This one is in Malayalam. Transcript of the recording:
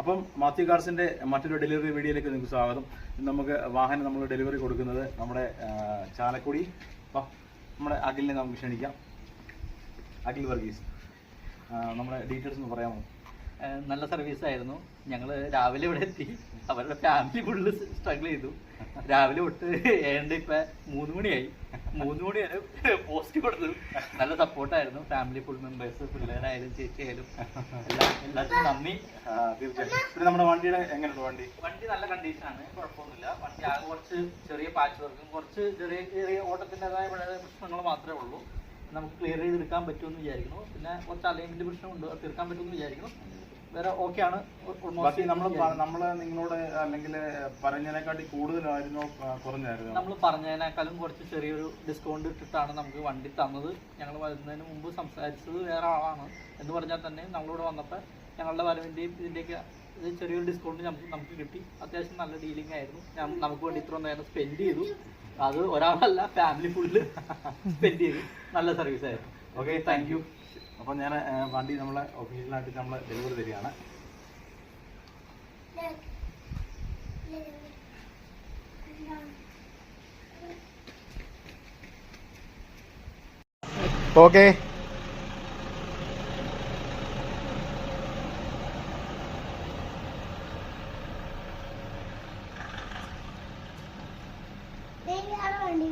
അപ്പം മാത്യു കാർസിന്റെ മറ്റൊരു ഡെലിവറി വീഡിയോയിലേക്ക് നിങ്ങൾക്ക് സ്വാഗതം. നമുക്ക് വാഹനം നമ്മൾ ഡെലിവറി കൊടുക്കുന്നത് നമ്മുടെ ചാലക്കുടി നമ്മുടെ അഖിലിനെ നമുക്ക് ക്ഷണിക്കാം. അഖിൽ വർഗീസ്, നമ്മുടെ ഡീറ്റെയിൽസ് ഒന്ന് പറയാമോ? നല്ല സർവീസായിരുന്നു. ഞങ്ങൾ രാവിലെ ഇവിടെ എത്തി. അവരുടെ ഫാമിലി ഫുള്ള് സ്ട്രഗിൾ ചെയ്തു. രാവിലെ തൊട്ട് ഏണ്ട ഇപ്പം 3 മണിയായി. 3 മണി വരെ പോസ്റ്റ് കൊടുത്തു. നല്ല സപ്പോർട്ടായിരുന്നു. ഫാമിലി ഫുൾ മെമ്പേഴ്സ്, പിള്ളേരായാലും ചേച്ചിയായാലും എല്ലാവർക്കും നന്ദി. തീർച്ചയായും. നമ്മുടെ വണ്ടിയുടെ എങ്ങനെയുണ്ട്? വണ്ടി നല്ല കണ്ടീഷനാണ്, കുഴപ്പമൊന്നുമില്ല. വണ്ടി ആകെ കുറച്ച് ചെറിയ പാച്ച് വർക്കും കുറച്ച് ചെറിയ ഓട്ടത്തിൻ്റെതായ പ്രശ്നങ്ങൾ മാത്രമേ ഉള്ളൂ. നമുക്ക് ക്ലിയർ ചെയ്തെടുക്കാൻ പറ്റുമെന്ന് വിചാരിക്കുന്നു. പിന്നെ കുറച്ച് അലൈൻമെന്റ് പ്രശ്നമുണ്ട്, തീർക്കാൻ പറ്റുമെന്ന് വിചാരിക്കുന്നു. വേറെ ഓക്കെയാണ്. നമ്മൾ നിങ്ങളോട് അല്ലെങ്കിൽ പറഞ്ഞതിനെക്കാട്ടി കൂടുതലായിരുന്നോ കുറഞ്ഞായിരുന്നു? നമ്മൾ പറഞ്ഞതിനേക്കാളും കുറച്ച് ചെറിയൊരു ഡിസ്കൗണ്ട് ഇട്ടിട്ടാണ് നമുക്ക് വണ്ടി തന്നത്. ഞങ്ങൾ വരുന്നതിന് മുമ്പ് സംസാരിച്ചത് വേറെ ആളാണ് എന്ന് പറഞ്ഞാൽ തന്നെ നമ്മളിവിടെ വന്നപ്പോൾ ഞങ്ങളുടെ വരവിൻ്റെയും ഇതിൻ്റെയൊക്കെ ചെറിയൊരു ഡിസ്കൗണ്ട് നമുക്ക് കിട്ടി. അത്യാവശ്യം നല്ല ഡീലിംഗ് ആയിരുന്നു. നമുക്ക് വേണ്ടി ഇത്ര നേരം സ്പെൻഡ് ചെയ്തു. അത് ഒരാളല്ല, ഫാമിലി ഫുള്ള് സ്പെൻഡ് ചെയ്തു. നല്ല സർവീസ് ആയിരുന്നു. Okay, thank you. അപ്പോൾ ഞാൻ വണ്ടി നമ്മളെ ഒഫീഷ്യലായിട്ട് നമ്മൾ ഡെലിവറി തരികയാണ്. ഓക്കെ, വണ്ടി